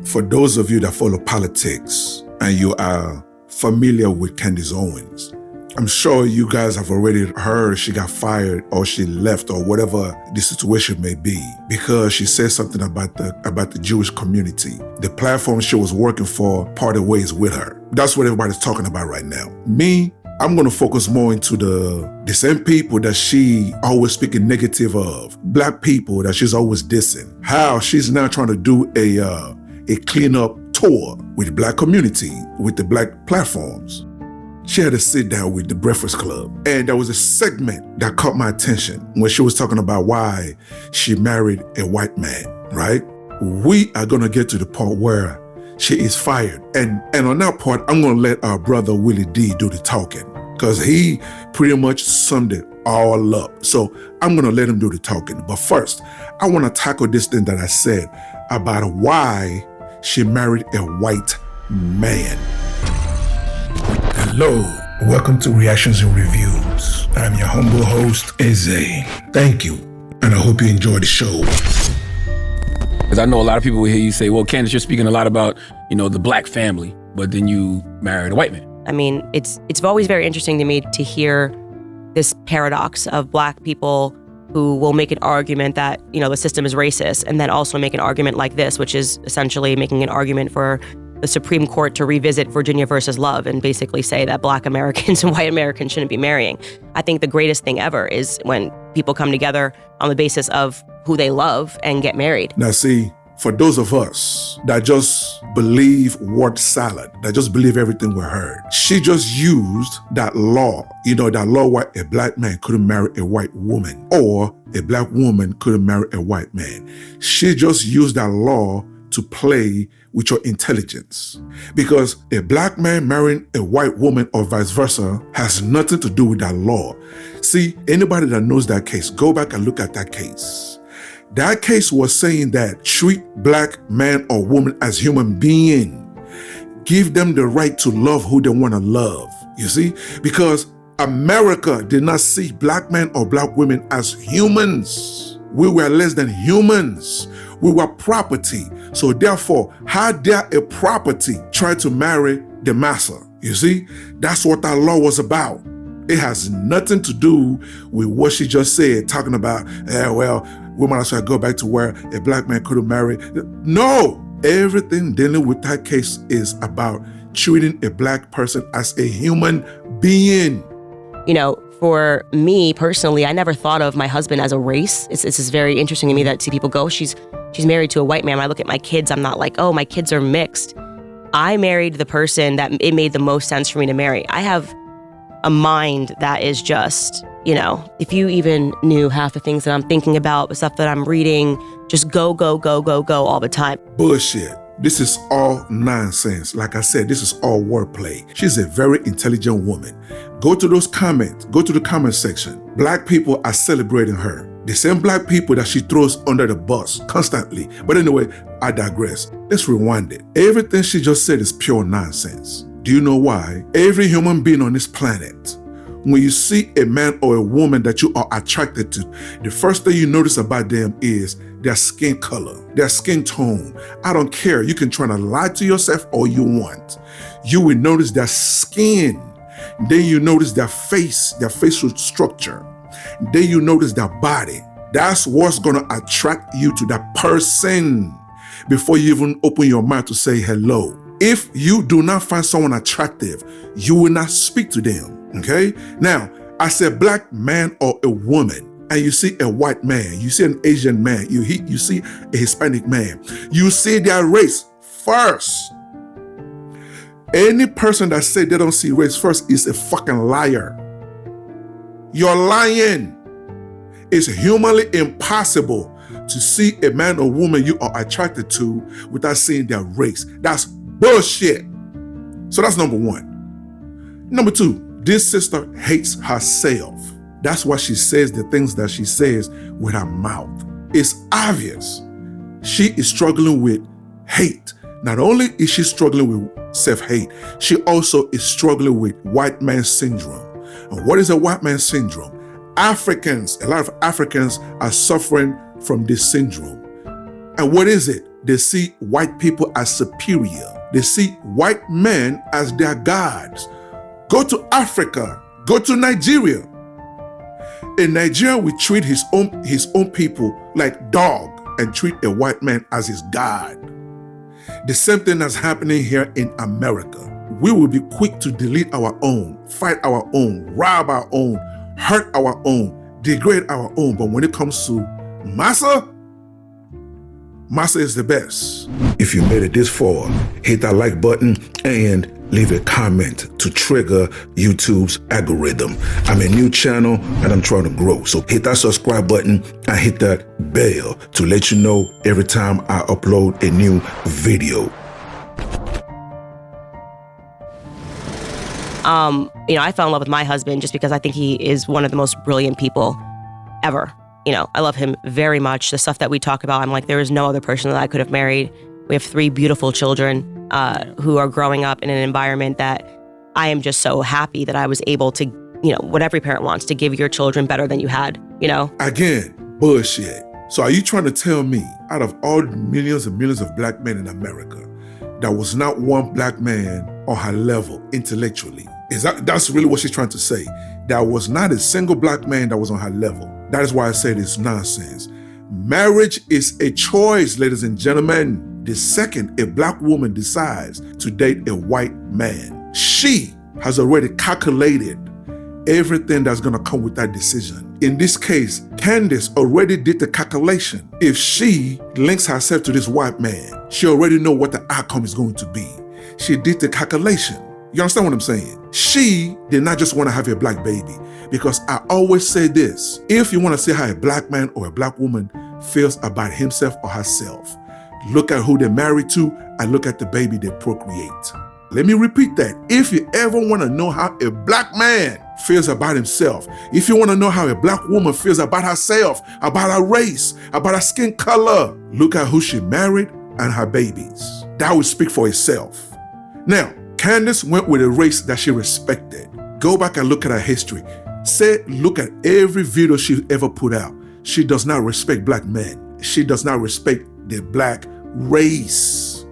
For those of you that follow politics and you are familiar with Candace Owens, I'm sure you guys have already heard she got fired or she left or whatever the situation may be because she said something about the Jewish community. The platform she was working for parted ways with her. That's what everybody's talking about right now. Me, I'm going to focus more into the same people that she always speaking negative of, black people that she's always dissing. How she's now trying to do a cleanup tour with the black community, with the black platforms. She had to sit down with the Breakfast Club. And there was a segment that caught my attention when she was talking about why she married a white man, right? We are going to get to the part where she is fired. And on that part, I'm going to let our brother Willie D do the talking because he pretty much summed it all up. So I'm going to let him do the talking. But first, I want to tackle this thing that I said about why she married a white man. Hello, welcome to Reactions and Reviews. I'm your humble host, Eze. Thank you, and I hope you enjoy the show. Because I know a lot of people will hear you say, well, Candace, you're speaking a lot about, the black family, but then you married a white man. I mean, it's always very interesting to me to hear this paradox of black people who will make an argument that, the system is racist, and then also make an argument like this, which is essentially making an argument for the Supreme Court to revisit Virginia versus Love and basically say that black Americans and white Americans shouldn't be marrying. I think the greatest thing ever is when people come together on the basis of who they love and get married. Now see, for those of us that just believe word salad, that just believe everything we heard, she just used that law, that law where a black man couldn't marry a white woman or a black woman couldn't marry a white man. She just used that law to play with your intelligence. Because a black man marrying a white woman or vice versa has nothing to do with that law. See, anybody that knows that case, go back and look at that case. That case was saying that treat black man or woman as human being. Give them the right to love who they want to love. You see? Because America did not see black men or black women as humans. We were less than humans. We were property. So therefore, how dare a property try to marry the master? You see, that's what that law was about. It has nothing to do with what she just said, talking about, we might as well go back to where a black man couldn't marry. No, everything dealing with that case is about treating a black person as a human being. For me personally, I never thought of my husband as a race. It's just very interesting to me that see people go, she's married to a white man. When I look at my kids, I'm not like, oh, my kids are mixed. I married the person that it made the most sense for me to marry. I have a mind that is just, if you even knew half the things that I'm thinking about, the stuff that I'm reading, just go all the time. Bullshit. This is all nonsense. Like I said, this is all wordplay. She's a very intelligent woman. Go to those comments. Go to the comment section. Black people are celebrating her. The same black people that she throws under the bus constantly. But anyway, I digress. Let's rewind it. Everything she just said is pure nonsense. Do you know why? Every human being on this planet, when you see a man or a woman that you are attracted to, the first thing you notice about them is their skin color, their skin tone. I don't care. You can try to lie to yourself all you want. You will notice their skin. Then you notice their face, their facial structure. Then you notice their body. That's what's going to attract you to that person before you even open your mouth to say hello. If you do not find someone attractive, you will not speak to them, okay? Now, as a black man or a woman, and you see a white man, you see an Asian man, you see a Hispanic man, you see their race first. Any person that says they don't see race first is a fucking liar. You're lying. It's humanly impossible to see a man or woman you are attracted to without seeing their race. That's bullshit. So that's number one. Number two, this sister hates herself. That's why she says the things that she says with her mouth. It's obvious. She is struggling with hate. Not only is she struggling with self-hate, she also is struggling with white man syndrome. And what is a white man syndrome? A lot of Africans are suffering from this syndrome. And what is it? They see white people as superior. They see white men as their gods. Go to Africa. Go to Nigeria. In Nigeria, we treat his own people like dog and treat a white man as his god. The same thing that's happening here in America. We will be quick to delete our own, fight our own, rob our own, hurt our own, degrade our own. But when it comes to Massa is the best. If you made it this far, hit that like button and leave a comment to trigger YouTube's algorithm. I'm a new channel and I'm trying to grow. So hit that subscribe button and hit that bell to let you know every time I upload a new video. I fell in love with my husband just because I think he is one of the most brilliant people ever. I love him very much. The stuff that we talk about, I'm like, there is no other person that I could have married. We have 3 beautiful children who are growing up in an environment that I am just so happy that I was able to, what every parent wants, to give your children better than you had, Again, bullshit. So are you trying to tell me, out of all the millions and millions of black men in America, there was not one black man on her level intellectually? That's really what she's trying to say? There was not a single black man that was on her level. That is why I said it's nonsense. Marriage is a choice, ladies and gentlemen. The second a black woman decides to date a white man, she has already calculated everything that's gonna come with that decision. In this case, Candace already did the calculation. If she links herself to this white man, she already know what the outcome is going to be. She did the calculation. You understand what I'm saying? She did not just want to have a black baby, because I always say this: if you want to see how a black man or a black woman feels about himself or herself, look at who they're married to and look at the baby they procreate. Let me repeat that. If you ever want to know how a black man feels about himself, if you want to know how a black woman feels about herself, about her race, about her skin color, look at who she married and her babies. That will speak for itself. Now, Candace went with a race that she respected. Go back and look at her history. Look at every video she ever put out. She does not respect black men. She does not respect the black race.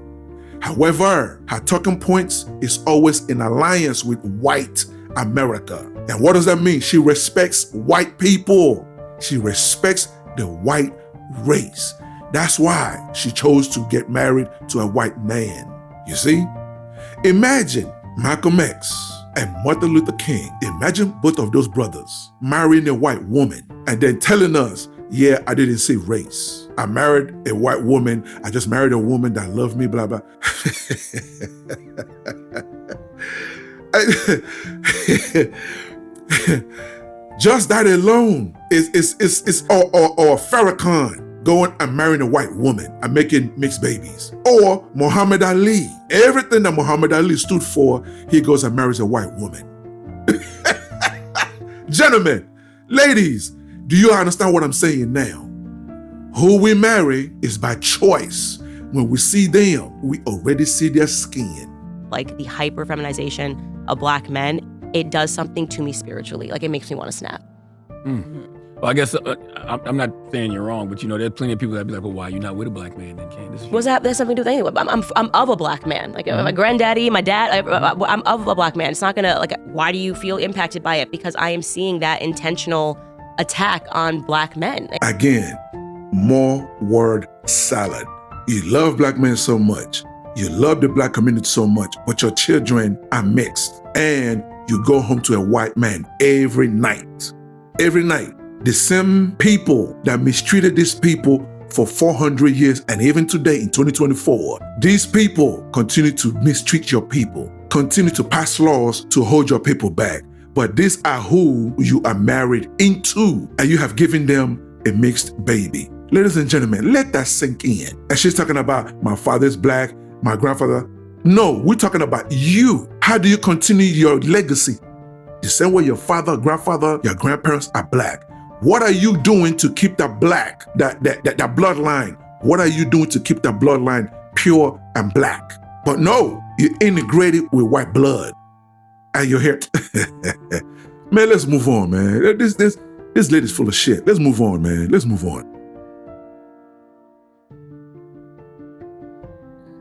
However, her talking points is always in alliance with white America. And what does that mean? She respects white people. She respects the white race. That's why she chose to get married to a white man. You see? Imagine Malcolm X and Martin Luther King. Imagine both of those brothers marrying a white woman and then telling us, yeah, I didn't see race. I married a white woman. I just married a woman that loved me, blah, blah. Just that alone is or Farrakhan going and marrying a white woman and making mixed babies. Or Muhammad Ali. Everything that Muhammad Ali stood for, he goes and marries a white woman. Gentlemen, ladies, do you understand what I'm saying now? Who we marry is by choice. When we see them, we already see their skin. Like the hyper-feminization of black men, it does something to me spiritually. Like it makes me want to snap. Well, I guess I'm not saying you're wrong, but there's plenty of people that be like, well, why are you not with a black man then, Candace? What's that? That's something to do with anything. I'm of a black man. Like my granddaddy, my dad, I'm of a black man. It's not gonna, why do you feel impacted by it? Because I am seeing that intentional attack on black men. Again, more word salad. You love black men so much. You love the black community so much, but your children are mixed. And you go home to a white man every night. Every night. The same people that mistreated these people for 400 years and even today in 2024, these people continue to mistreat your people, continue to pass laws to hold your people back. But these are who you are married into, and you have given them a mixed baby. Ladies and gentlemen, let that sink in. And she's talking about my father's black, my grandfather. No, we're talking about you. How do you continue your legacy? The same way your father, grandfather, your grandparents are black. What are you doing to keep that black, that bloodline? What are you doing to keep that bloodline pure and black? But no, you integrated with white blood. And you're here. Man, let's move on, man. This lady's full of shit. Let's move on, man. Let's move on.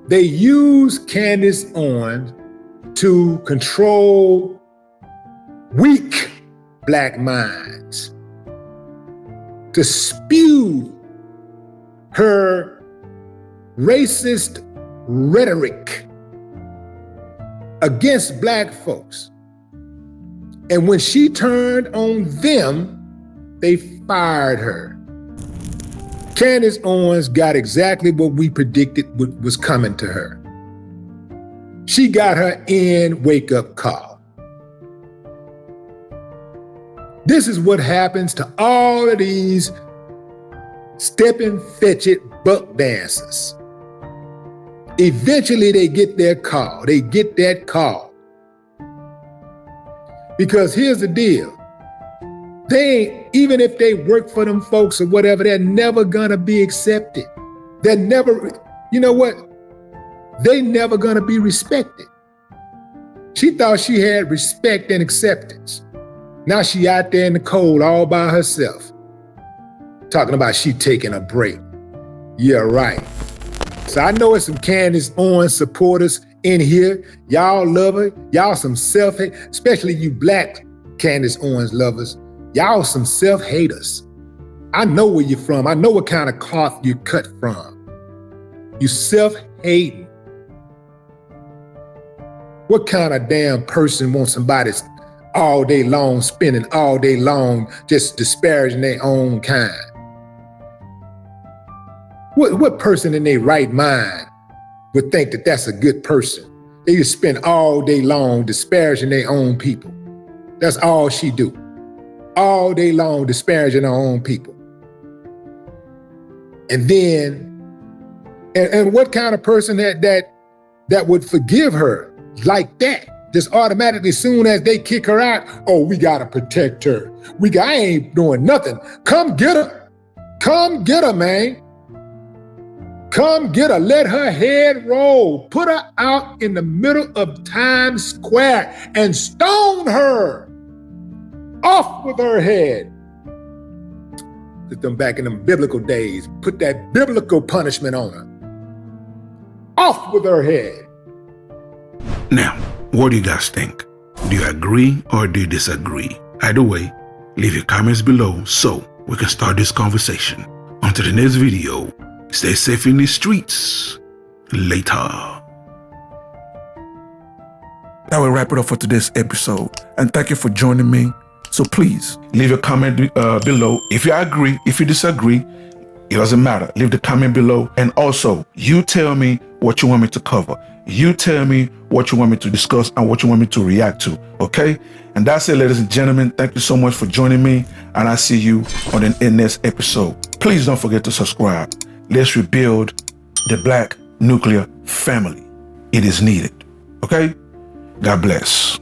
They use Candace Owens to control weak Black minds, to spew her racist rhetoric against Black folks. And when she turned on them, they fired her. Candace Owens got exactly what we predicted was coming to her. She got her wake-up call. This is what happens to all of these step-and-fetch-it buck dancers. Eventually they get their call. They get that call. Because here's the deal. Even if they work for them folks or whatever, they're never gonna be accepted. They're never, you know what? They never gonna be respected. She thought she had respect and acceptance. Now she out there in the cold all by herself. Talking about she taking a break. Yeah, right. So I know it's some Candace Owens supporters in here. Y'all love her. Y'all some self-hate, especially you Black Candace Owens lovers. Y'all some self-haters. I know where you're from. I know what kind of cloth you're cut from. You self-hating. What kind of damn person wants somebody all day long, spending all day long, just disparaging their own kind? What person in their right mind would think that that's a good person? They just spend all day long disparaging their own people. That's all she do. All day long disparaging her own people. And then, and what kind of person that would forgive her like that? Just automatically, soon as they kick her out, oh, we gotta protect her. I ain't doing nothing. Come get her. Come get her, man. Come get her. Let her head roll. Put her out in the middle of Times Square and stone her. Off with her head. Put them back in them biblical days. Put that biblical punishment on her. Off with her head. Now, what do you guys think? Do you agree or do you disagree? Either way, leave your comments below so we can start this conversation. Until the next video, stay safe in the streets. Later. That will wrap it up for today's episode. And thank you for joining me. So please leave a comment below. If you agree, if you disagree, it doesn't matter. Leave the comment below. And also, you tell me what you want me to cover. You tell me what you want me to discuss and what you want me to react to. Okay? And that's it, ladies and gentlemen. Thank you so much for joining me. And I'll see you on the next episode. Please don't forget to subscribe. Let's rebuild the Black nuclear family. It is needed. Okay? God bless.